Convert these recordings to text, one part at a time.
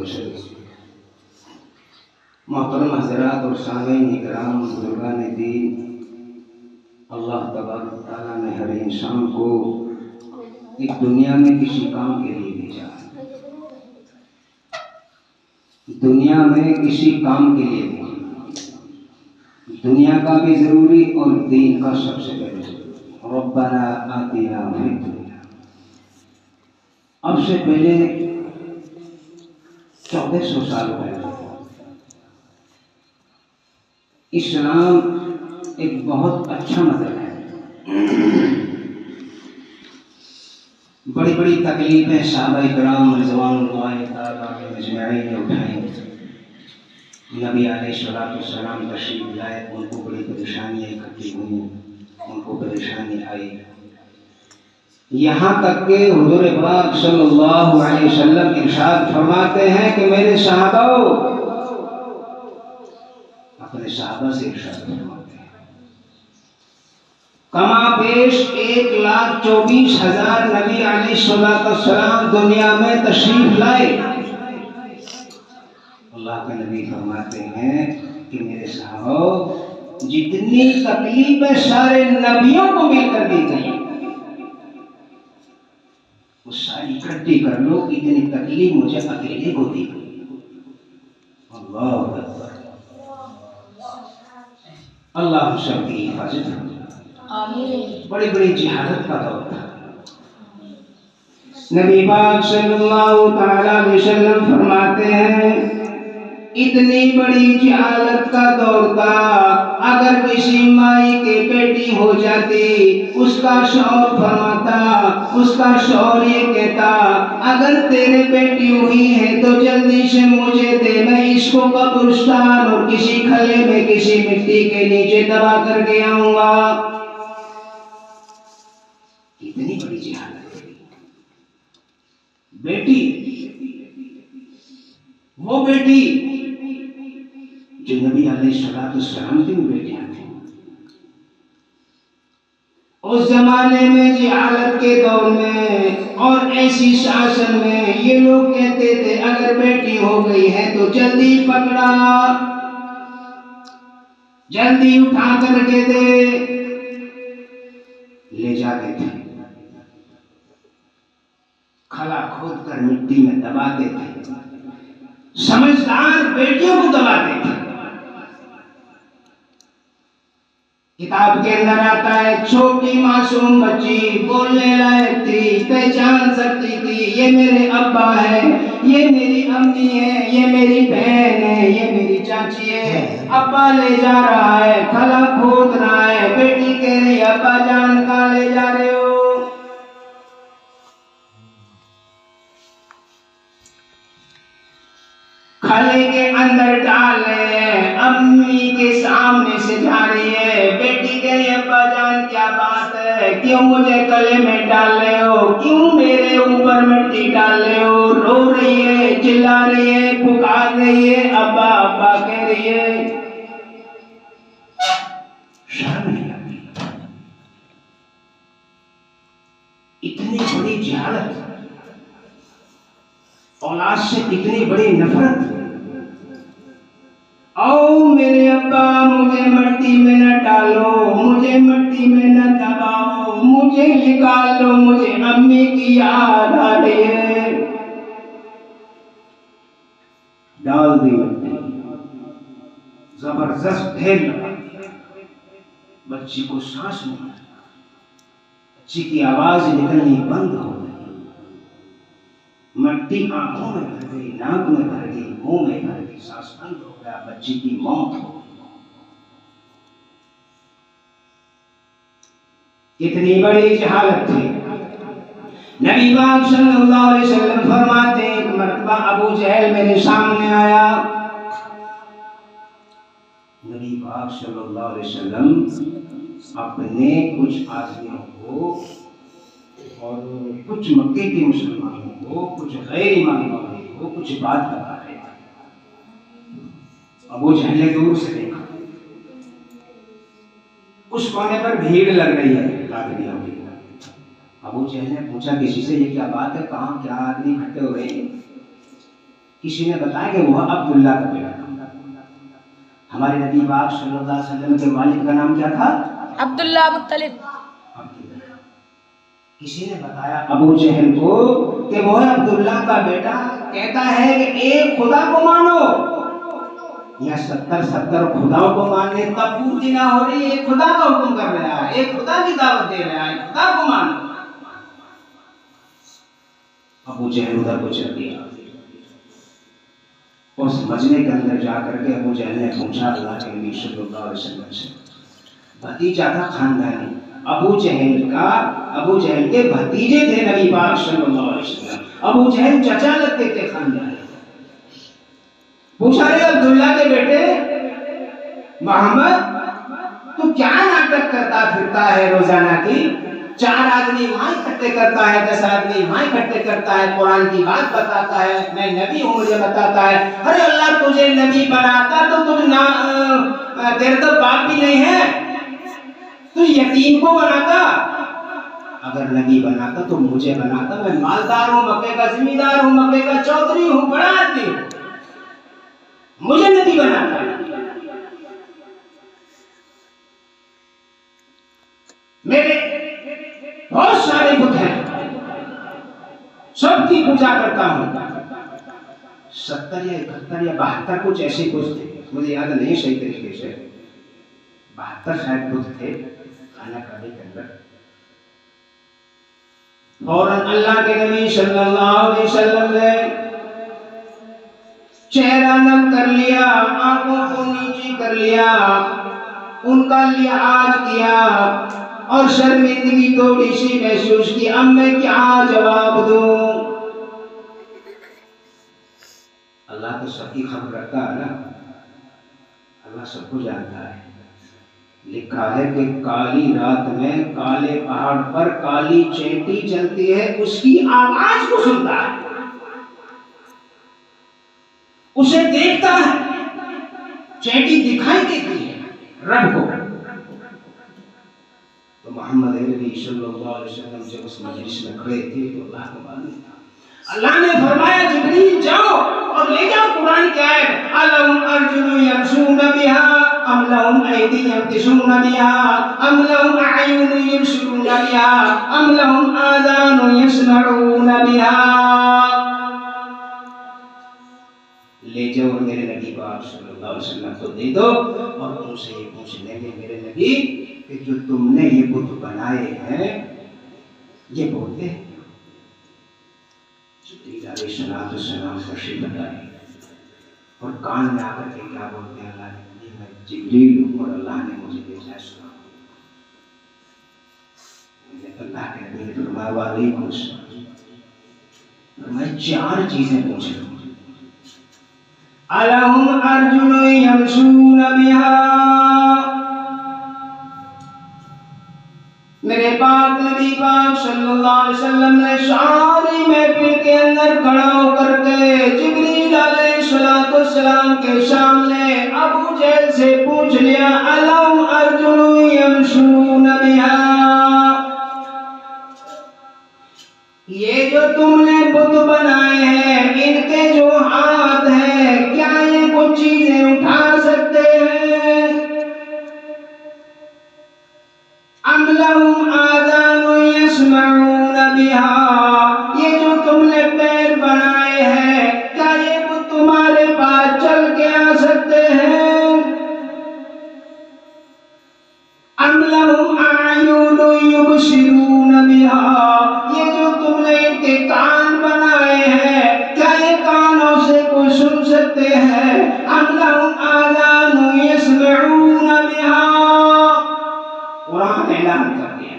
वसल्लम। मोहतरम हज़रात और सामीन इकराम बुजुर्गान दीन, अल्लाह तबारक व तआला ने हर इंसान को इस दुनिया में किसी काम के लिए भेजा है। दुनिया में किसी काम के लिए भेजा, दुनिया का भी जरूरी और दीन का सबसे पहले। रब्बना आतिना फिद दुनिया, अब से पहले 1400 साल पहले इस्लाम एक बहुत अच्छा मज़हब है। बड़ी बड़ी तकलीफें सहाबा-ए-किराम रिज़वानुल्लाहि तआला अजमईन ने उठाई। नबी अलैहिस्सलाम तशरीफ लाए, उनको बड़ी परेशानियाँ इकट्ठी हुई, उनको परेशानी आई, यहाँ तक के हुज़ूर पाक सल्लल्लाहु अलैहि वसल्लम इरशाद फरमाते हैं कि मेरे सहाबाओ, अपने सहाबा से इरशाद फरमाते हैं, कमा पेश 1,24,000 नबी अलैहिस्सलाम दुनिया में तशरीफ लाए। अल्लाह के नबी फरमाते हैं कि मेरे सहाबाओ, जितनी तकलीफें सारे नबियों को मिलकर दी गई वो सारी इकट्ठी कर लो, इतनी तकलीफ मुझे अकेले को दी गई। अल्लाह अकबर, अल्लाह सबकी हिफाजत करे। बड़ी बड़ी जिहादत का दौर था। नबी पाक सल्लल्लाहु तआला अलैहि वसल्लम फरमाते हैं, इतनी बड़ी जिहादत का दौर था, अगर किसी माई की बेटी हो जाती, उसका शौहर फरमाता, उसका शौहर ये कहता, अगर तेरे बेटी हुई है तो जल्दी से मुझे दे, मैं इसको कब्रिस्तान और किसी खले में किसी मिट्टी के नीचे दबा करके आऊंगा। इतनी बड़ी जिहादत बेटी, वो बेटी जो नबी अलैहिस्सलाम की बेटियां थी। उस जमाने में जिहादत के दौर में और ऐसी शासन में ये लोग कहते थे, अगर बेटी हो गई है तो जल्दी पकड़ा, जल्दी उठा करके दे, ले जाते थे, खला खोद कर मिट्टी में दबाते थे। समझदार बेटियों को दबाते थे। किताब के अंदर आता है, छोटी मासूम बच्ची बोलने लायक थी, पहचान सकती थी, ये मेरे अब्बा है, ये मेरी अम्मी है, ये मेरी बहन है, ये मेरी चाची है। अब्बा ले जा रहा है, खला खोद रहा है, बेटी कह रही, अब्बा जान कहाँ ले जा रहे हो? खले के अंदर डाल रहे हैं, अम्मी के सामने से जा रही है, बेटी कह रही, अब्बा जान क्या बात है, क्यों मुझे गले में डाल रहे हो, क्यों मेरे ऊपर मिट्टी डाल रहे हो? रो रही है, चिल्ला रही है, पुकार रही है, अब्बा अब्बा कह रही है। शर्म नहीं आती? इतनी बड़ी जिहादत, औलाद से इतनी बड़ी नफरत। आओ मेरे अब्बा, मुझे मिट्टी में न डालो, मुझे मिट्टी में न दबाओ, मुझे निकाल लो, मुझे अम्मी की याद आ रही है। डाल दी मिट्टी, जबरदस्त ढेर लगा दिया। बच्ची को सांस नहीं आई, बच्ची की आवाज निकलनी बंद हो गई, मिट्टी आंखों में भर गई, नाक में भर गई, मुंह में भर गई, सांस बंद हो गया, बच्ची की मौत हो गई। कितनी बड़ी जिहादत थी। नबी पाक सल्लल्लाहु अलैहि वसल्लम फरमाते, एक मर्तबा अबू जहल मेरे सामने आया। नबी पाक सल्लल्लाहु अलैहि वसल्लम अपने कुछ आदमियों को और कुछ मक्के के मुसलमानों को, कुछ गैर ईमान वालों को कुछ बात बता रहे थे। अबू जहल ने दूर से देखा, उस कोने पर भीड़ लग रही है आदमियों की। अबू जहल ने पूछा किसी से, ये क्या बात है, कहाँ क्या आदमी इकट्ठे हो रहे हैं? किसी ने बताया कि वह अब्दुल्ला का बेटा था। हमारे नबी पाक सल्लल्लाहु अलैहि वसल्लम के वालिद का नाम क्या था? अब्दुल्ला मुत्तलिब। किसी ने बताया अबू जहल को कि वह अब्दुल्ला का बेटा कहता है कि एक खुदा को मानो, या 70 खुदाओं को मानने तब पूरी ना हो रही, एक खुदा का हुक्म कर रहा है, एक खुदा की दावत दे रहा है, खुदा को मानो। अबू जहल उधर को चल दिया। उस मजमे के अंदर जाकर के अबू जहल ने पूछा अल्लाह के नबी सल्लल्लाहु अलैहि वसल्लम से, भतीजा था खानदानी, अबू जहल के भतीजे थे नबी पाक सल्लल्लाहु अलैहि वसल्लम। अबू जहल चचा लगते थे खानदानी। पूछा रे अब्दुल्ला के बेटे मोहम्मद, तू क्या नाटक करता फिरता है रोजाना की? 4 आदमी वहां इकट्ठे करता है, 10 आदमी वहां इकट्ठे करता है, कुरान की बात बताता है, मैं नबी हूं मुझे बताता है। अरे अल्लाह तुझे नबी बनाता तो तुझ ना तेरे तो बाप भी नहीं है, तू यतीम को बनाता। अगर नबी बनाता तो मुझे बनाता, मैं मालदार हूं, मक्के का जिम्मेदार हूं, मक्के का चौधरी हूं, बड़ा आदमी हूं, मुझे नबी बनाता। मेरे बहुत सारे बुत हैं, सबकी पूजा करता हूं। 70 या 71 या 72 कुछ ऐसे कुछ थे, मुझे याद नहीं सही तरीके से, 72 शायद बुत थे खाना खाने के अंदर। फौरन अल्लाह के नबी सल्लल्लाहु अलैहि वसल्लम ने चेहरा नम कर लिया, आंखों को नीची कर लिया, उनका लिहाज किया और शर्मिंदगी थोड़ी सी महसूस की। अब मैं क्या जवाब दूं? अल्लाह तो सबकी खबर रखता है ना, अल्लाह सबको जानता है। लिखा है कि काली रात में काले पहाड़ पर काली चींटी चलती है, उसकी आवाज को सुनता है, उसे देखता है, चींटी दिखाई देती है रब को। तो मोहम्मद नबी सल्लल्लाहु अलैहि वसल्लम जब उस मजलिस में खड़े थे तो अल्लाह को मालूम था। अल्लाह ने फरमाया जिब्रील जाओ और ले जाओ कुरान की आयत, अलहुम अर्जुलु यमशूना बिहा अम लहुम अयदी यबतिशूना बिहा अम लहुम अयुनु युबसिरूना बिहा अम लहुम आदानु यस्मऊना बिहा। ले जाओ मेरे नबी पाक सल्लल्लाहु अलैहि वसल्लम को दे दो और उनसे ये पूछ लेंगे मेरे नबी कि जो तुमने ये बुत बनाए हैं ये बोलते हैं? जिब्रील तशरीफ बताए और कान में आकर के क्या बोलते हैं? अल्लाह ने, मैं जिब्रील हूं और अल्लाह ने मुझे भेजा सुना। अल्लाह के नबी ने फरमाया वालेकुम सलाम। मैं 4 चीजें पूछ लूं। अलहुम अर्जुलु यमशूना बिहा, मेरे पाक नबी पाक सल्लल्लाहु अलैहि वसल्लम ने सारी महफिल के अंदर खड़ा होकर के जिब्रील अलैहिस्सलाम के सामने अबू जहल से पूछ लिया, अलहुम अर्जुलु यमशूना बिहा, ये जो तुमने बुत बनाए हैं इनके जो हाथ हैं क्या ये कुछ चीजें उठा सकते हैं? अम लहुम आज़ानु यस्मऊना बिहा, ये जो तुमने पैर बनाए हैं क्या ये बुत तुम्हारे पास चल के आ सकते हैं? अम लहुम अयुनु युबसिरूना बिहा, ये जो तुमने इनके कान बनाए हैं क्या ये कानों से कुछ सुन सकते हैं? अम लहुम आज़ानु यस्मऊना बिहा, कुरान ऐलान कर दिया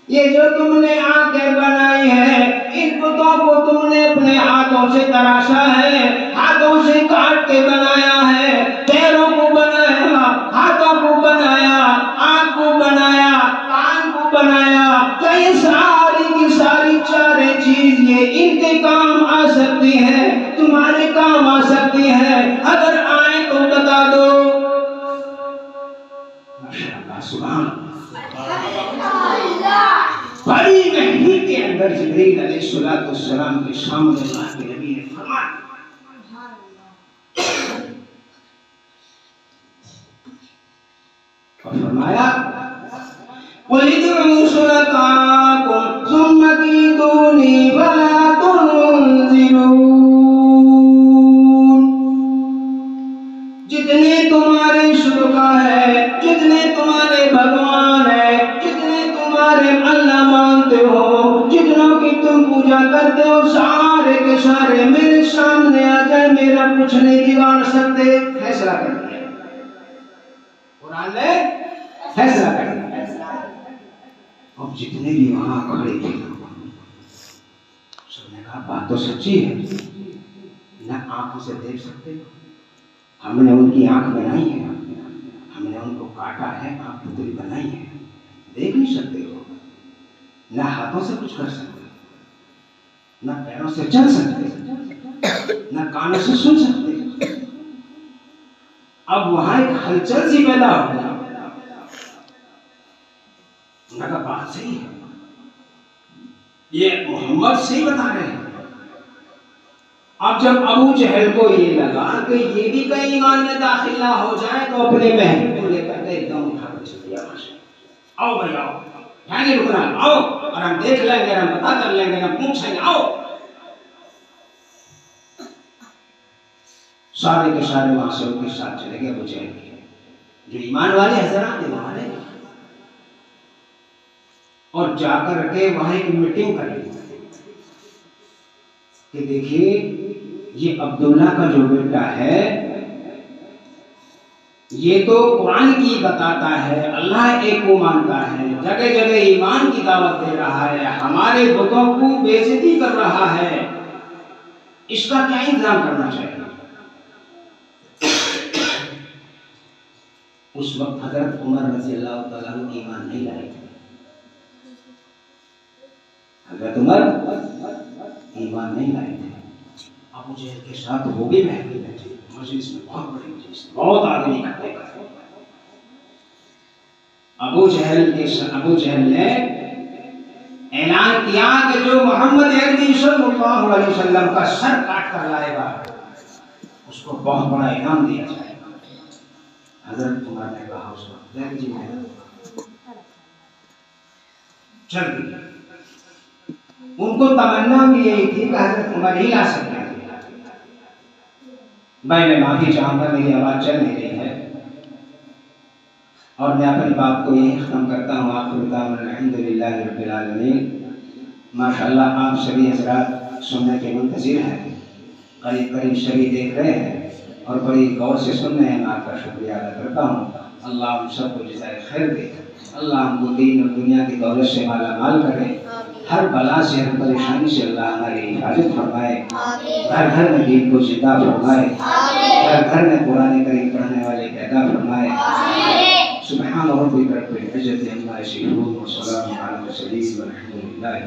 ये जो तुमने आंखें बनाई हैं इन बुतों को तुमने अपने हाथों से तराशा है, हाथों से काट के बनाया है, पैरों को बनाया, हाथों को बनाया, आंख को बनाया, क्या ये सारी की सारी चारे चीज ये इनके काम आ सकती है, तुम्हारे काम आ सकती है? अगर आए तो बता दो। माशाअल्लाह, सुभान अल्लाह। बड़ी महफिल के अंदर जिब्रील अलैहिस्सलाम के सामने अल्लाह के नबी ने फरमाया, वलिदउ शुरकाकुम सुम्मा कीदूनी फला तुनज़िरून। जितने तुम्हारे शुरका है, जितने तुम्हारे भगवान है, जितने तुम्हारे अल्लाह मानते हो, जितनों की तुम पूजा करते हो, सारे के सारे मेरे सामने आ जाए, मेरा कुछ नहीं बिगाड़ सकते। फैसला कर दिया कुरान ने, फैसला कर दिया। अब जितने भी वहां खड़े थे सबने कहा बात तो सच्ची है, ना आंखों से देख सकते, हमने उनकी आंख बनाई है, हमने उनको काटा है, आंख पुतली बनाई है, देख नहीं सकते हो, ना हाथों से कुछ कर सकते, ना पैरों से चल सकते, ना कानों से सुन सकते। अब वहां एक हलचल सी पैदा हो गई। उनका बात सही है, ये मोहम्मद सही बता रहे हैं। अब जब अबू जहल को ये लगा कि ये भी कहीं ईमान में दाखिल ना हो जाए, तो अपने महल को लेकर के एकदम उठाकर चल दिया। आओ भाई आओ, यहाँ नहीं रुकना, आओ और हम देख लेंगे, हम पता कर लेंगे, हम पूछेंगे, आओ। सारे के सारे वहां से उनके साथ चले गए। अबू जहल के जो ईमान वाले हजरात थे वहां रहे और जाकर के वहां एक मीटिंग कर ली कि देखिए ये अब्दुल्ला का जो बेटा है ये तो कुरान की बताता है, अल्लाह एक को मानता है, जगह जगह ईमान की दावत दे रहा है, हमारे बुतों को बेइज्जती कर रहा है, इसका क्या इंतजाम करना चाहिए? उस वक्त हजरत उमर रज़ियल्लाहु तआला अन्हु ईमान नहीं लाए थे। हजरत उमर ईमान नहीं लाए थे। अबू जहल के साथ वो भी महफिल में थे, मजलिस में, बहुत बड़ी मजलिस, बहुत आदमी इकट्ठे कर। अबू जहल ने ऐलान किया कि जो मोहम्मद अरबी सल्लल्लाहु अलैहि वसल्लम का सर काट कर लाएगा उसको बहुत बड़ा इनाम दिया जाएगा। हजरत उमर ने कहा उस वक्त जी मैं चल दिया। उनको तमन्ना भी यही थी कि हजरत उमर ही ला सकते हैं। मैं माफी चाहूंगा, मेरी आवाज चल नहीं रही है और मैं अपनी बात को यही खत्म करता हूँ। अल्हम्दुलिल्लाह रब्बिल आलमीन। माशाअल्लाह आप सभी हजरात सुनने के मुंतज़िर हैं, करीब करीब सभी देख रहे हैं और बड़ी गौर से सुन रहे हैं। मैं आपका शुक्रिया अदा करता हूँ। अल्लाह हम सबको जज़ाए खैर दे, अल्लाह हमको दीन और दुनिया की दौलत से माला माल करे, हर बला से, हर परेशानी से अल्लाह हमारी हिफाजत फरमाए, घर घर में दीन को जिंदा फरमाए, घर घर में कुरान करीम पढ़ने वाले पैदा फरमाए। सुब्हान रब्बिका रब्बिल इज्जति अम्मा यसिफून व सलामुन अलल मुरसलीन वल्हम्दुलिल्लाहि।